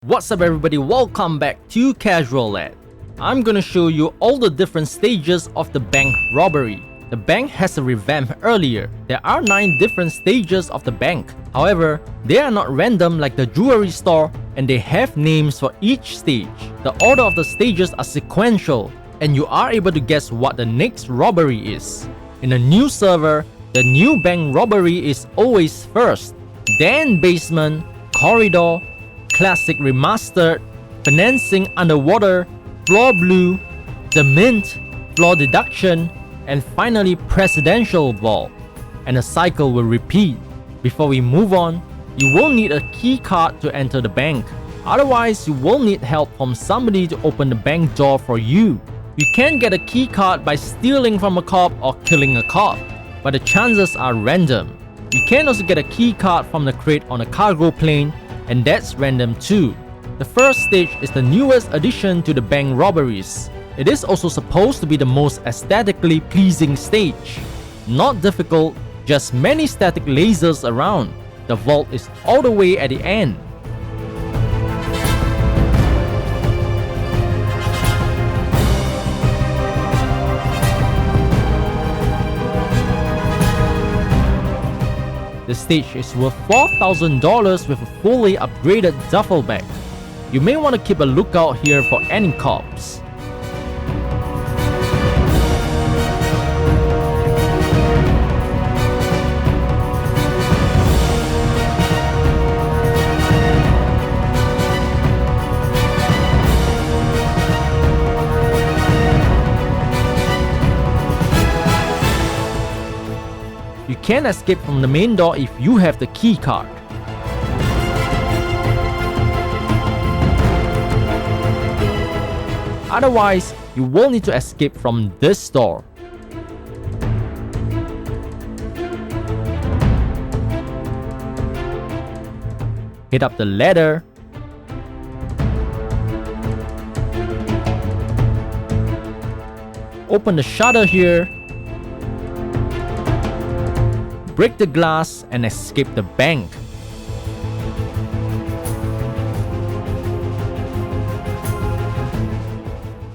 What's up everybody, welcome back to Casual Lad. I'm gonna show you all the different stages of the bank robbery. The bank has a revamp earlier. There are 9 different stages of the bank. However, they are not random like the jewelry store and they have names for each stage. The order of the stages are sequential and you are able to guess what the next robbery is. In a new server, the new bank robbery is always first, then basement, corridor, classic remastered, financing underwater, floor blue, the mint, floor deduction, and finally presidential vault. And the cycle will repeat. Before we move on, you will need a key card to enter the bank. Otherwise, you will need help from somebody to open the bank door for you. You can get a key card by stealing from a cop or killing a cop, but the chances are random. You can also get a key card from the crate on a cargo plane, and that's random too. The first stage is the newest addition to the bank robberies. It is also supposed to be the most aesthetically pleasing stage. Not difficult, just many static lasers around. The vault is all the way at the end. The stage is worth $4,000 with a fully upgraded duffel bag. You may want to keep a lookout here for any cops. You can escape from the main door if you have the key card. Otherwise, you will need to escape from this door. Hit up the ladder. Open the shutter here. Break the glass and escape the bank.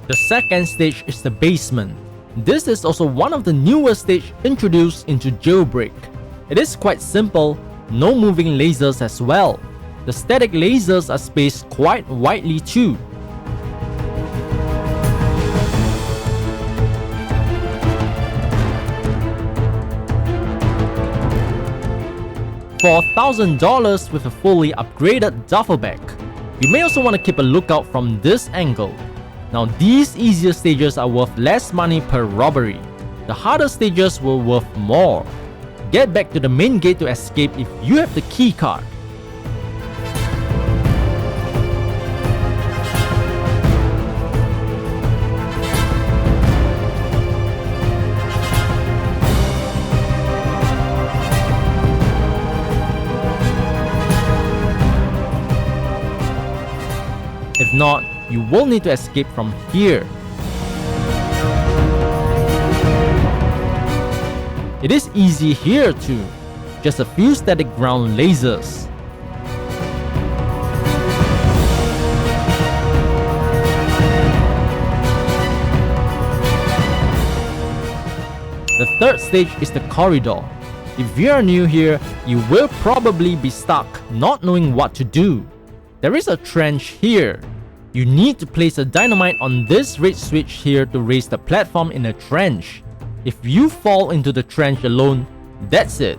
The second stage is the basement. This is also one of the newest stages introduced into Jailbreak. It is quite simple, no moving lasers as well. The static lasers are spaced quite widely too. $4,000 with a fully upgraded duffel bag. You may also want to keep a lookout from this angle. Now these easier stages are worth less money per robbery. The harder stages will worth more. Get back to the main gate to escape if you have the key card. If not, you will need to escape from here. It is easy here too, just a few static ground lasers. The third stage is the corridor. If you are new here, you will probably be stuck, not knowing what to do. There is a trench here. You need to place a dynamite on this red switch here to raise the platform in a trench. If you fall into the trench alone, that's it.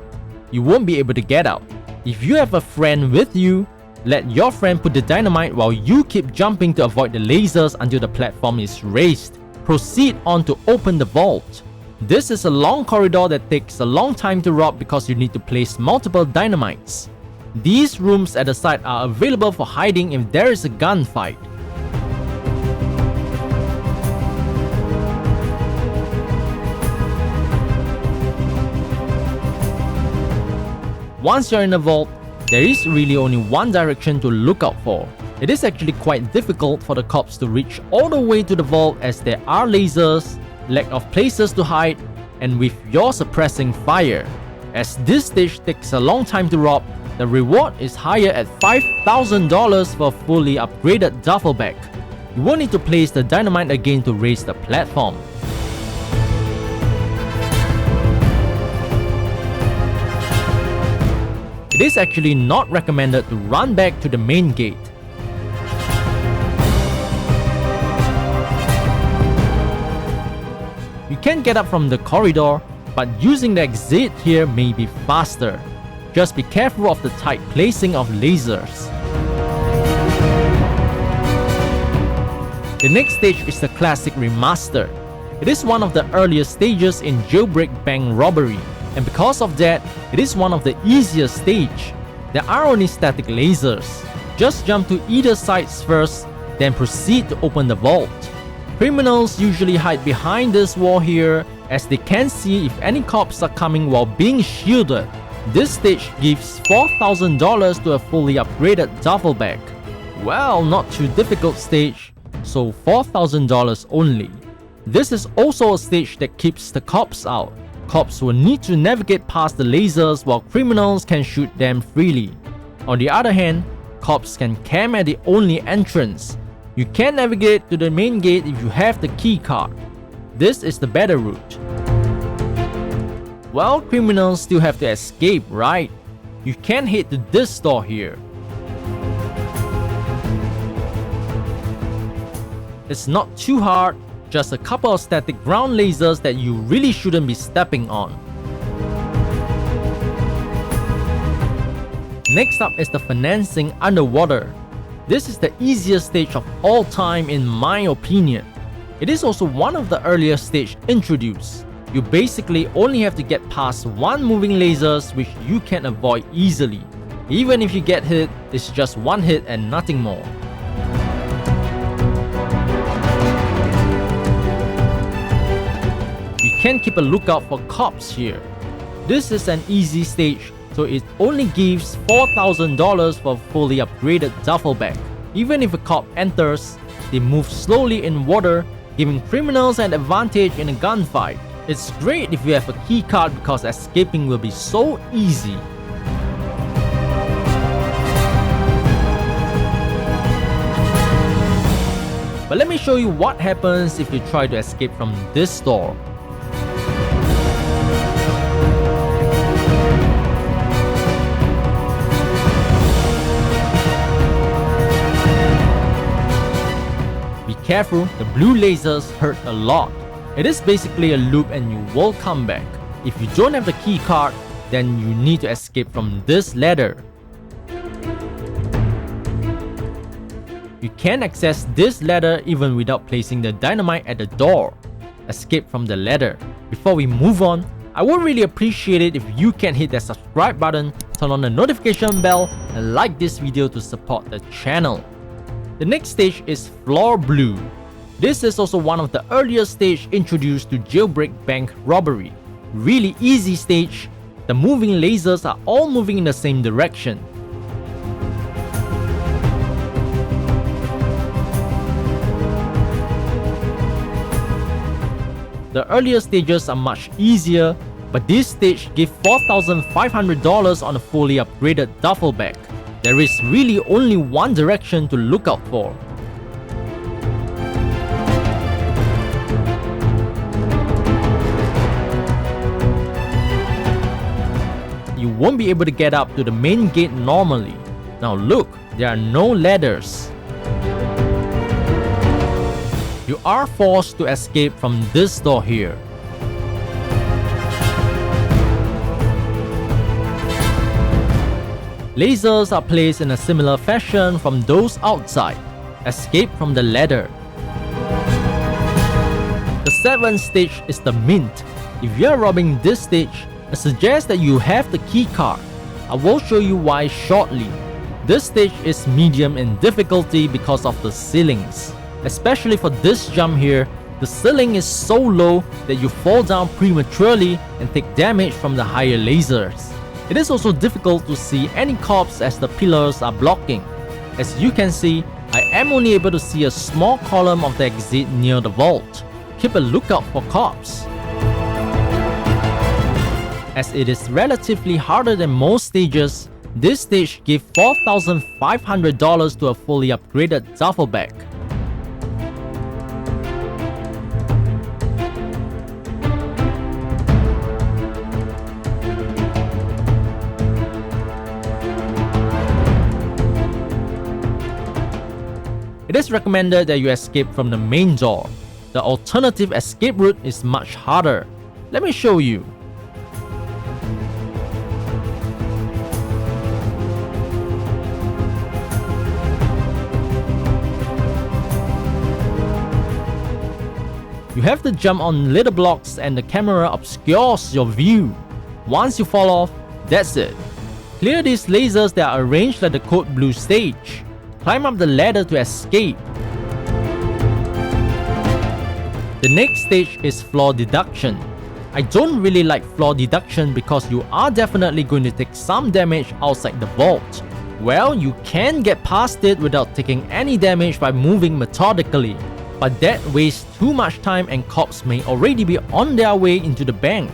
You won't be able to get out. If you have a friend with you, let your friend put the dynamite while you keep jumping to avoid the lasers until the platform is raised. Proceed on to open the vault. This is a long corridor that takes a long time to rob because you need to place multiple dynamites. These rooms at the side are available for hiding if there is a gunfight. Once you're in the vault, there is really only one direction to look out for. It is actually quite difficult for the cops to reach all the way to the vault as there are lasers, lack of places to hide, and with your suppressing fire. As this stage takes a long time to rob, The reward is higher at $5,000 for a fully upgraded duffel bag. You won't need to place the dynamite again to raise the platform. It is actually not recommended to run back to the main gate. You can get up from the corridor, but using the exit here may be faster. Just be careful of the tight placing of lasers. The next stage is the classic remaster. It is one of the earliest stages in Jailbreak Bank Robbery, and because of that, it is one of the easiest stage. There are only static lasers. Just jump to either sides first, then proceed to open the vault. Criminals usually hide behind this wall here, as they can see if any cops are coming while being shielded. This stage gives $4,000 to a fully upgraded duffel bag. Well, not too difficult stage, so $4,000 only. This is also a stage that keeps the cops out. Cops will need to navigate past the lasers while criminals can shoot them freely. On the other hand, cops can camp at the only entrance. You can navigate to the main gate if you have the key card. This is the better route. Well, criminals still have to escape, right? You can head to this door here. It's not too hard, just a couple of static ground lasers that you really shouldn't be stepping on. Next up is the financing underwater. This is the easiest stage of all time in my opinion. It is also one of the earliest stages introduced. You basically only have to get past one moving lasers which you can avoid easily. Even if you get hit, it's just one hit and nothing more. You can keep a lookout for cops here. This is an easy stage, so it only gives $4,000 for a fully upgraded duffel bag. Even if a cop enters, they move slowly in water, giving criminals an advantage in a gunfight. It's great if you have a key card because escaping will be so easy. But let me show you what happens if you try to escape from this door. Be careful, the blue lasers hurt a lot. It is basically a loop and you will come back. If you don't have the key card, then you need to escape from this ladder. You can access this ladder even without placing the dynamite at the door. Escape from the ladder. Before we move on, I would really appreciate it if you can hit that subscribe button, turn on the notification bell, and like this video to support the channel. The next stage is Floor Blue. This is also one of the earliest stages introduced to Jailbreak Bank Robbery. Really easy stage. The moving lasers are all moving in the same direction. The earlier stages are much easier, but this stage gives $4,500 on a fully upgraded duffel bag. There is really only one direction to look out for. You won't be able to get up to the main gate normally. Now look, there are no ladders. You are forced to escape from this door here. Lasers are placed in a similar fashion from those outside. Escape from the ladder. The seventh stage is the Mint. If you are robbing this stage, I suggest that you have the key card. I will show you why shortly. This stage is medium in difficulty because of the ceilings. Especially for this jump here, the ceiling is so low that you fall down prematurely and take damage from the higher lasers. It is also difficult to see any cops as the pillars are blocking. As you can see, I am only able to see a small column of the exit near the vault. Keep a lookout for cops. As it is relatively harder than most stages, This stage gives $4,500 to a fully upgraded duffel bag. It is recommended that you escape from the main door. The alternative escape route is much harder. Let me show you. You have to jump on little blocks and the camera obscures your view. Once you fall off, that's it. Clear these lasers that are arranged like the code blue stage. Climb up the ladder to escape. The next stage is floor deduction. I don't really like floor deduction because you are definitely going to take some damage outside the vault. Well, you can get past it without taking any damage by moving methodically. But that wastes too much time and cops may already be on their way into the bank.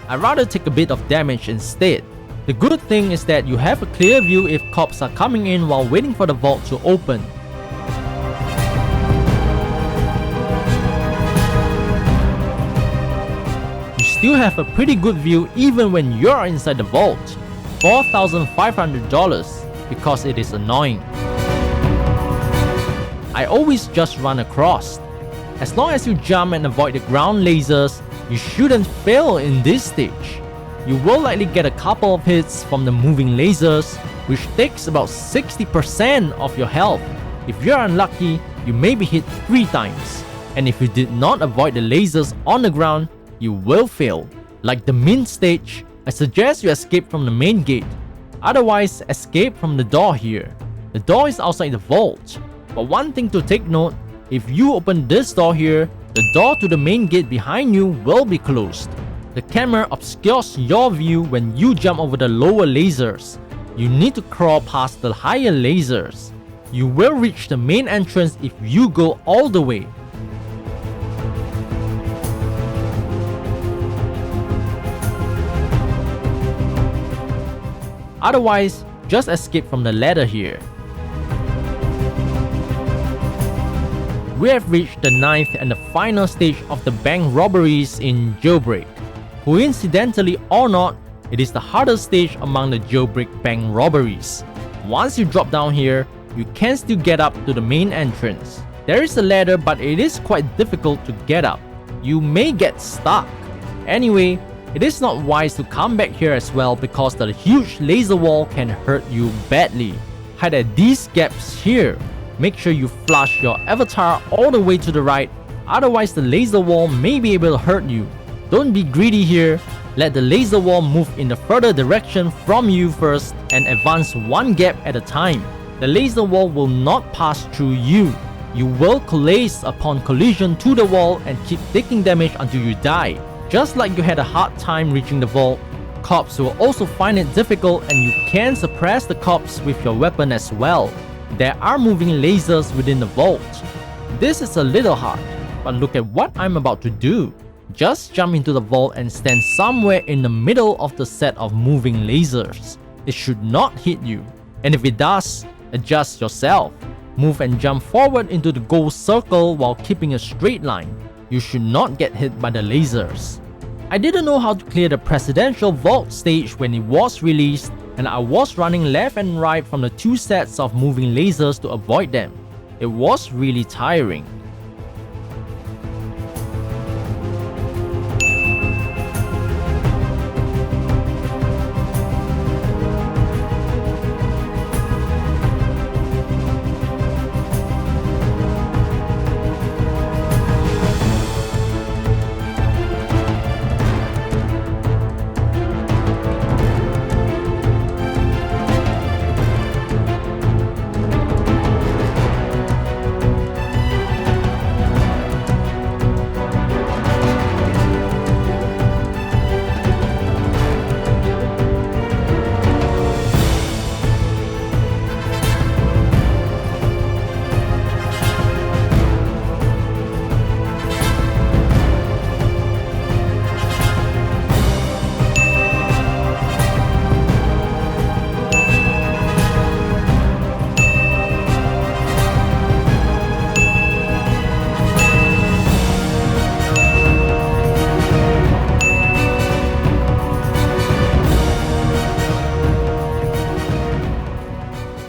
I'd rather take a bit of damage instead. The good thing is that you have a clear view if cops are coming in while waiting for the vault to open. You still have a pretty good view even when you're inside the vault. $4,500 because it is annoying. I always just run across. As long as you jump and avoid the ground lasers, you shouldn't fail in this stage. You will likely get a couple of hits from the moving lasers, which takes about 60% of your health. If you're unlucky, you may be hit 3 times. And if you did not avoid the lasers on the ground, you will fail. Like the mint stage, I suggest you escape from the main gate. Otherwise, escape from the door here. The door is outside the vault. But one thing to take note, if you open this door here, the door to the main gate behind you will be closed. The camera obscures your view when you jump over the lower lasers. You need to crawl past the higher lasers. You will reach the main entrance if you go all the way. Otherwise, just escape from the ladder here. We have reached the 9th and the final stage of the bank robberies in Jailbreak. Coincidentally or not, it is the hardest stage among the Jailbreak bank robberies. Once you drop down here, you can still get up to the main entrance. There is a ladder, but it is quite difficult to get up. You may get stuck. Anyway, it is not wise to come back here as well because the huge laser wall can hurt you badly. Hide at these gaps here. Make sure you flush your avatar all the way to the right, otherwise the laser wall may be able to hurt you. Don't be greedy here. Let the laser wall move in the further direction from you first and advance one gap at a time. The laser wall will not pass through you. You will collapse upon collision to the wall and keep taking damage until you die. Just like you had a hard time reaching the vault, cops will also find it difficult and you can suppress the cops with your weapon as well. There are moving lasers within the vault. This is a little hard, but look at what I'm about to do. Just jump into the vault and stand somewhere in the middle of the set of moving lasers. It should not hit you. And if it does, adjust yourself. Move and jump forward into the gold circle while keeping a straight line. You should not get hit by the lasers. I didn't know how to clear the presidential vault stage when it was released, and I was running left and right from the 2 sets of moving lasers to avoid them. It was really tiring.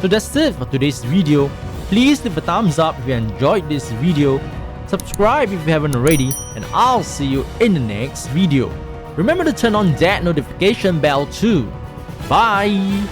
So that's it for today's video. Please leave a thumbs up if you enjoyed this video, subscribe if you haven't already, and I'll see you in the next video. Remember to turn on that notification bell too. Bye!